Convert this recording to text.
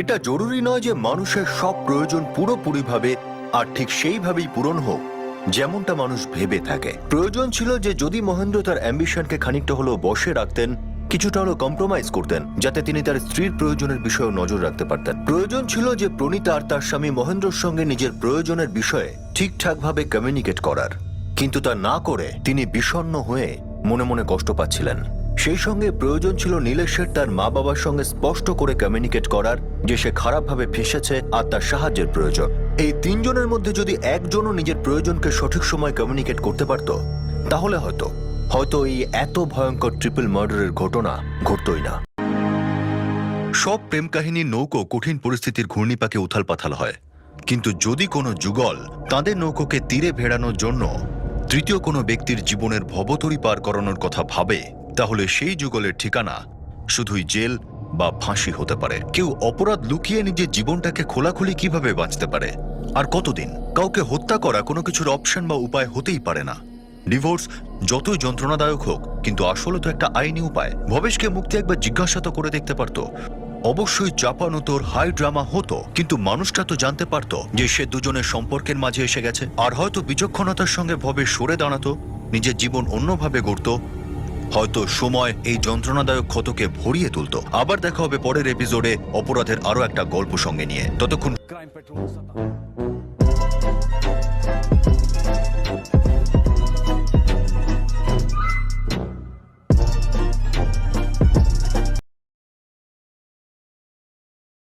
এটা জরুরি নয় যে মানুষের সব প্রয়োজন পুরোপুরিভাবে আর ঠিক সেইভাবেই পূরণ হোক যেমনটা মানুষ ভেবে থাকে। প্রয়োজন ছিল যে যদি মহেন্দ্র তার অ্যাম্বিশনকে খানিকটা হলেও বশে রাখতেন, কিছুটা হলেও কম্প্রোমাইজ করতেন, যাতে তিনি তার স্ত্রীর প্রয়োজনের বিষয়ে নজর রাখতে পারতেন। প্রয়োজন ছিল যে প্রণীতা আর তার স্বামী মহেন্দ্রর সঙ্গে নিজের প্রয়োজনের বিষয়ে ঠিকঠাকভাবে কমিউনিকেট করার, কিন্তু তা না করে তিনি বিষণ্ণ হয়ে মনে মনে কষ্ট পাচ্ছিলেন। সেই সঙ্গে প্রয়োজন ছিল নীলেশের তার মা বাবার সঙ্গে স্পষ্ট করে কমিউনিকেট করার যে সে খারাপভাবে ফেঁসেছে আর তার সাহায্যের প্রয়োজন। এই তিনজনের মধ্যে যদি একজনও নিজের প্রয়োজনকে সঠিক সময় কমিউনিকেট করতে পারত, তাহলে হয়তো এই এত ভয়ঙ্কর ট্রিপল মার্ডারের ঘটনা ঘটতই না। সব প্রেম কাহিনীর নৌকো কঠিন পরিস্থিতির ঘূর্ণিপাকে উথাল পাথাল হয়, কিন্তু যদি কোনো যুগল তাদের নৌকোকে তীরে ভেড়ানোর জন্য তৃতীয় কোনো ব্যক্তির জীবনের ভবতরী পার করানোর কথা ভাবে, তাহলে সেই যুগলের ঠিকানা শুধুই জেল বা ফাঁসি হতে পারে। কেউ অপরাধ লুকিয়ে নিজের জীবনটাকে খোলাখুলি কিভাবে বাঁচতে পারে, আর কতদিন? কাউকে হত্যা করা কোনো কিছুর অপশন বা উপায় হতেই পারে না। ডিভোর্স যতই যন্ত্রণাদায়ক হোক, কিন্তু আসলে তো একটা আইনি উপায়। ভবেশকে মুক্তি একবার জিজ্ঞাসা তো করে দেখতে পারত। অবশ্যই চাপানো তোর হাই ড্রামা হতো, কিন্তু মানুষটা তো জানতে পারত যে সে দুজনের সম্পর্কের মাঝে এসে গেছে, আর হয়তো বিচক্ষণতার সঙ্গে ভবেশ সরে দাঁড়াতো, নিজের জীবন অন্যভাবে গড়ত। হয়তো সময় এই যন্ত্রণাদায়ক ক্ষতকে ভরিয়ে তুলত। আবার দেখা হবে পরের এপিসোডে অপরাধের আরো একটা গল্প সঙ্গে নিয়ে। ততক্ষণ